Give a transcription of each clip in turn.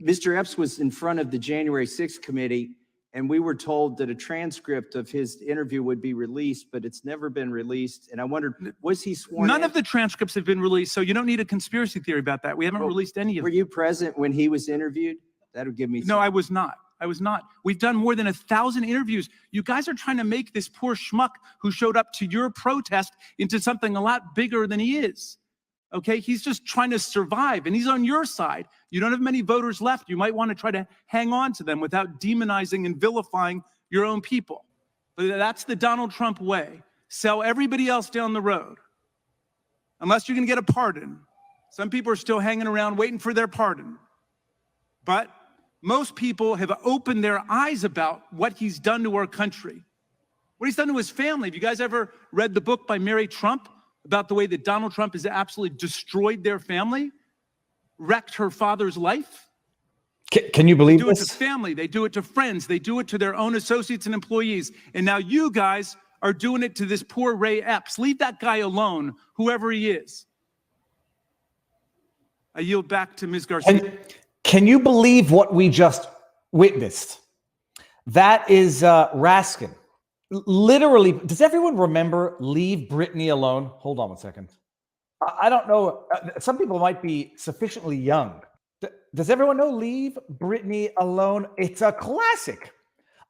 Mr. Epps was in front of the January 6th committee, and we were told that a transcript of his interview would be released, but it's never been released. And I wondered, was he sworn None in? of the transcripts have been released, so you don't need a conspiracy theory about that. We haven't released any of them. Were you present when he was interviewed? That would give me No, I was not. I was not. We've done more than 1,000 interviews. You guys are trying to make this poor schmuck who showed up to your protest into something a lot bigger than he is. Okay, he's just trying to survive, and he's on your side. You don't have many voters left. You might want to try to hang on to them without demonizing and vilifying your own people. But that's the Donald Trump way. Sell everybody else down the road, unless you're going to get a pardon. Some people are still hanging around waiting for their pardon. But most people have opened their eyes about what he's done to our country, what he's done to his family. Have you guys ever read the book by Mary Trump about the way that Donald Trump has absolutely destroyed their family, wrecked her father's life? Can you believe this? They do it to family, they do it to friends, they do it to their own associates and employees. And now you guys are doing it to this poor Ray Epps. Leave that guy alone, whoever he is. I yield back to Ms. Garcia. Can you believe what we just witnessed? That is Raskin. Literally, does everyone remember Leave Britney Alone? Hold on one second. I don't know. Some people might be sufficiently young. Does everyone know Leave Britney Alone? It's a classic.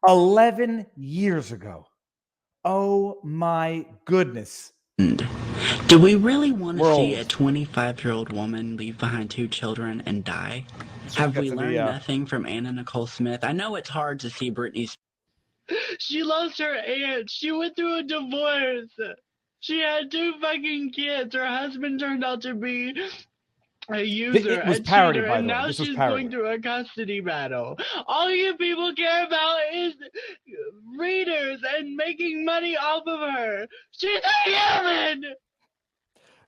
11 years ago. Oh my goodness. Do we really want to see a 25-year-old woman leave behind 2 children and die? Have we learned nothing from Anna Nicole Smith? I know it's hard to see Britney's. She lost her aunt. She went through a divorce. She had 2 fucking kids. Her husband turned out to be a user, it was a parody, cheater, by the and way. now she's going through a custody battle. All you people care about is readers and making money off of her. She's a human!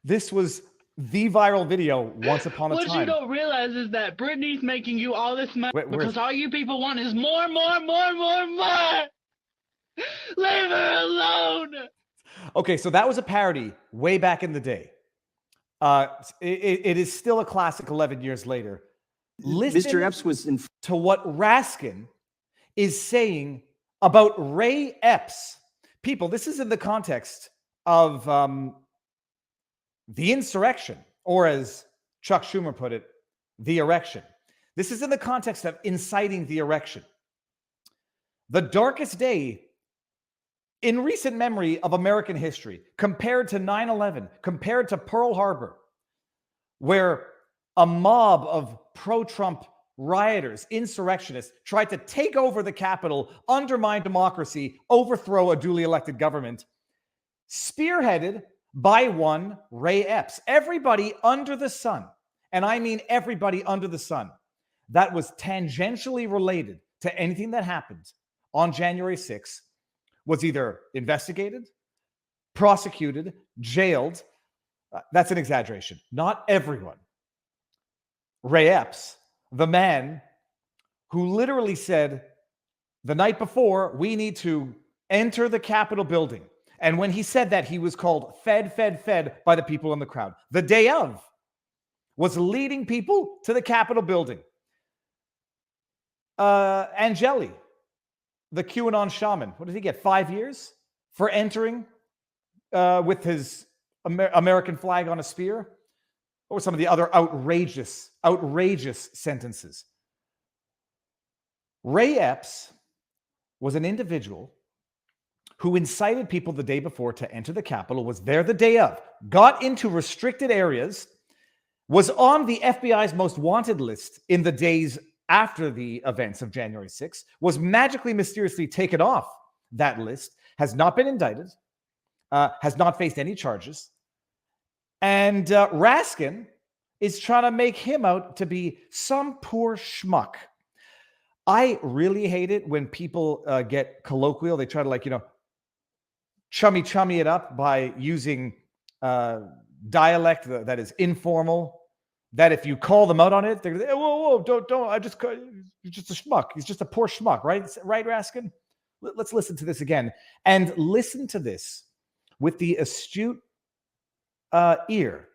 This was the viral video once upon a time. What you don't realize is that Britney's making you all this money because all you people want is more, more, more, more, more! Leave her alone! Okay, so that was a parody way back in the day. It is still a classic 11 years later. Listen Mr. Epps was in to what Raskin is saying about Ray Epps. People, this is in the context of the insurrection, or as Chuck Schumer put it, the erection. This is in the context of inciting the erection. The darkest day in recent memory of American history, compared to 9/11, compared to Pearl Harbor, where a mob of pro-Trump rioters, insurrectionists, tried to take over the Capitol, undermine democracy, overthrow a duly elected government, spearheaded by one Ray Epps. Everybody under the sun, and I mean everybody under the sun, that was tangentially related to anything that happened on January 6th was either investigated, prosecuted, jailed. That's an exaggeration. Not everyone. Ray Epps, the man who literally said the night before, we need to enter the Capitol building. And when he said that, he was called fed by the people in the crowd. The day of was leading people to the Capitol building. Angeli, the QAnon shaman, what did he get? 5 years for entering with his American flag on a spear? What were some of the other outrageous sentences? Ray Epps was an individual who incited people the day before to enter the Capitol, was there the day of, got into restricted areas, was on the FBI's most wanted list in the days after the events of January 6th, was magically, mysteriously taken off that list, has not been indicted, has not faced any charges. And Raskin is trying to make him out to be some poor schmuck. I really hate it when people get colloquial. They try to, chummy it up by using dialect that is informal, that if you call them out on it, they're whoa, don't, you're just a schmuck. He's just a poor schmuck, right? Right, Raskin? Let's listen to this again. And listen to this with the astute ear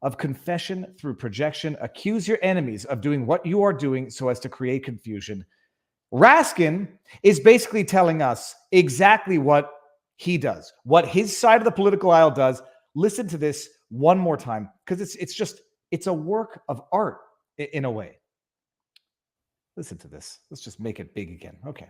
of confession through projection. Accuse your enemies of doing what you are doing so as to create confusion. Raskin is basically telling us exactly what he does, what his side of the political aisle does. Listen to this one more time, because it's a work of art in a way. Listen to this. Let's just make it big again. Okay.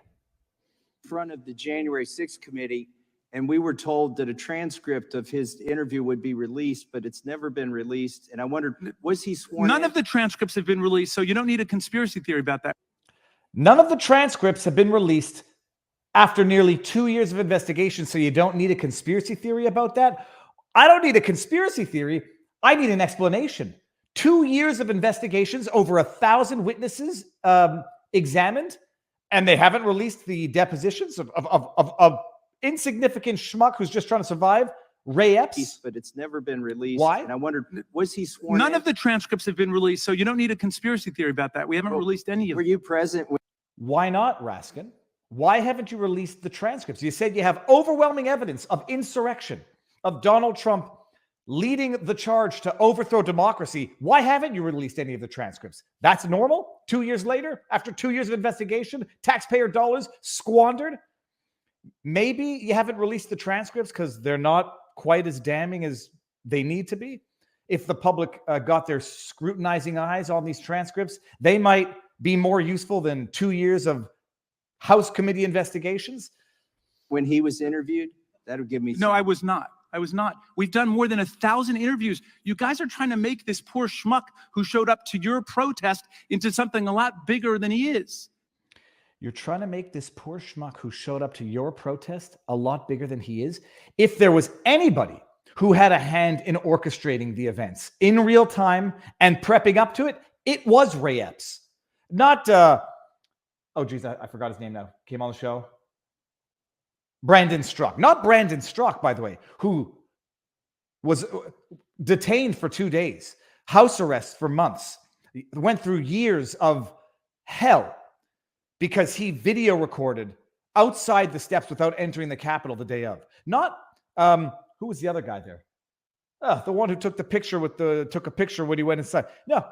Front of the January 6th committee, and we were told that a transcript of his interview would be released, but it's never been released. And I wondered, was he sworn None in? of the transcripts have been released, so you don't need a conspiracy theory about that. None of the transcripts have been released after nearly 2 years of investigation, so you don't need a conspiracy theory about that. I don't need a conspiracy theory. I need an explanation. 2 years of investigations, over 1,000 witnesses examined, and they haven't released the depositions of insignificant schmuck who's just trying to survive, Ray Epps. But it's never been released. Why? And I wondered, was he sworn None in? of the transcripts have been released, so you don't need a conspiracy theory about that. We haven't released any of Were them. you present when Why not, Raskin? Why haven't you released the transcripts? You said you have overwhelming evidence of insurrection, of Donald Trump leading the charge to overthrow democracy. Why haven't you released any of the transcripts? That's normal? 2 years later, after 2 years of investigation, taxpayer dollars squandered? Maybe you haven't released the transcripts because they're not quite as damning as they need to be. If the public got their scrutinizing eyes on these transcripts, they might be more useful than 2 years of House committee investigations. he was interviewed? That would give me No, I was not. I was not. We've done more than 1,000 interviews. You guys are trying to make this poor schmuck who showed up to your protest into something a lot bigger than he is. You're trying to make this poor schmuck who showed up to your protest a lot bigger than he is. If there was anybody who had a hand in orchestrating the events in real time and prepping up to it, it was Ray Epps. Not, oh geez, I forgot his name now. Came on the show. Brandon Strzok. Not Brandon Strzok, by the way, who was detained for 2 days, house arrest for months, went through years of hell because he video recorded outside the steps without entering the Capitol the day of. Not, who was the other guy there? The one who took a picture when he went inside. No,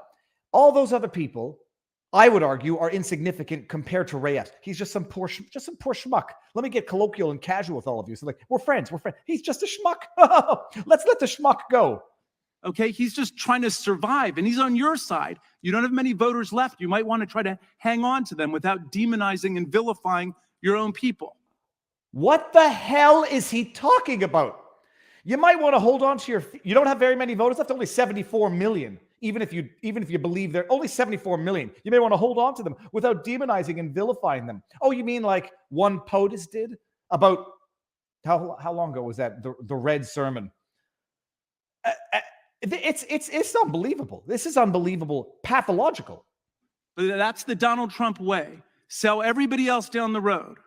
all those other people, I would argue, are insignificant compared to Ray Epps. He's just some poor schmuck. Let me get colloquial and casual with all of you. So like, we're friends. He's just a schmuck. Let's let the schmuck go. Okay, he's just trying to survive, and he's on your side. You don't have many voters left. You might want to try to hang on to them without demonizing and vilifying your own people. What the hell is he talking about? You might want to hold on to you don't have very many voters left, only 74 million. Even if you believe they're only 74 million, you may want to hold on to them without demonizing and vilifying them. Oh, you mean like one POTUS did about how long ago was that? The Red Sermon. It's unbelievable. This is unbelievable, pathological. That's the Donald Trump way. Sell everybody else down the road.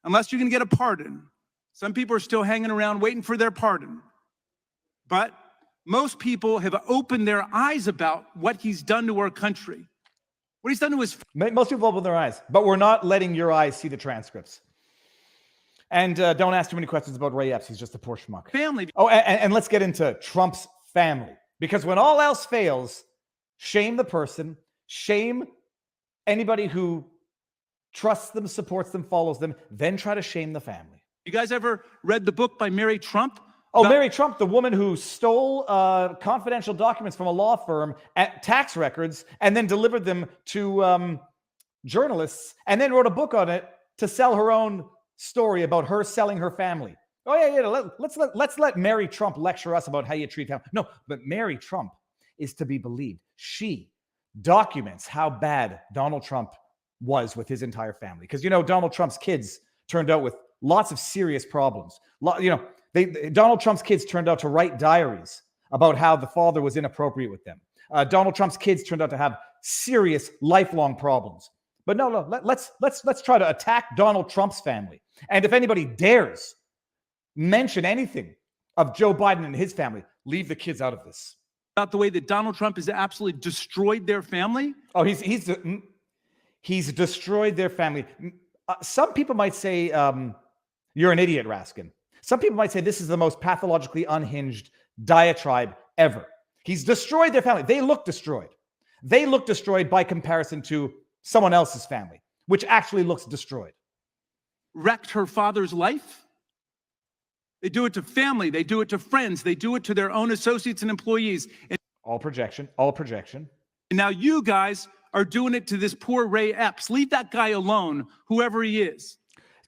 Unless you can get a pardon. Some people are still hanging around waiting for their pardon. But most people have opened their eyes about what he's done to our country. What he's done to his... Most people open their eyes, but we're not letting your eyes see the transcripts. And don't ask too many questions about Ray Epps. He's just a poor schmuck. Family. Oh, and let's get into Trump's family. Because when all else fails, shame the person, shame anybody who trusts them, supports them, follows them, then try to shame the family. You guys ever read the book by Mary Trump? Oh, Mary Trump, the woman who stole confidential documents from a law firm at tax records and then delivered them to journalists and then wrote a book on it to sell her own story about her selling her family. Oh, yeah. Let's let Mary Trump lecture us about how you treat family. No, but Mary Trump is to be believed. She documents how bad Donald Trump was with his entire family. Because, Donald Trump's kids turned out with lots of serious problems. Donald Trump's kids turned out to write diaries about how the father was inappropriate with them. Donald Trump's kids turned out to have serious lifelong problems. But no, let's try to attack Donald Trump's family. And if anybody dares mention anything of Joe Biden and his family, leave the kids out of this. About the way that Donald Trump has absolutely destroyed their family? Oh, he's destroyed their family. Some people might say you're an idiot, Raskin. Some people might say this is the most pathologically unhinged diatribe ever. He's destroyed their family. They look destroyed. They look destroyed by comparison to someone else's family, which actually looks destroyed. Wrecked her father's life. They do it to family. They do it to friends. They do it to their own associates and employees. And All projection, all projection. now you guys are doing it to this poor Ray Epps. Leave that guy alone, whoever he is.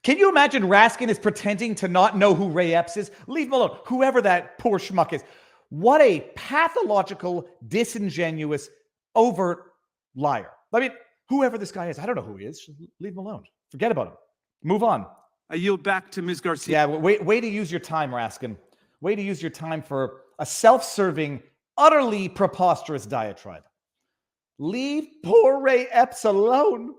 Can you imagine Raskin is pretending to not know who Ray Epps is? Leave him alone, whoever that poor schmuck is. What a pathological, disingenuous, overt liar. I mean, whoever this guy is, I don't know who he is. Just leave him alone. Forget about him. Move on. I yield back to Ms. Garcia. Yeah, way to use your time, Raskin. Way to use your time for a self-serving, utterly preposterous diatribe. Leave poor Ray Epps alone.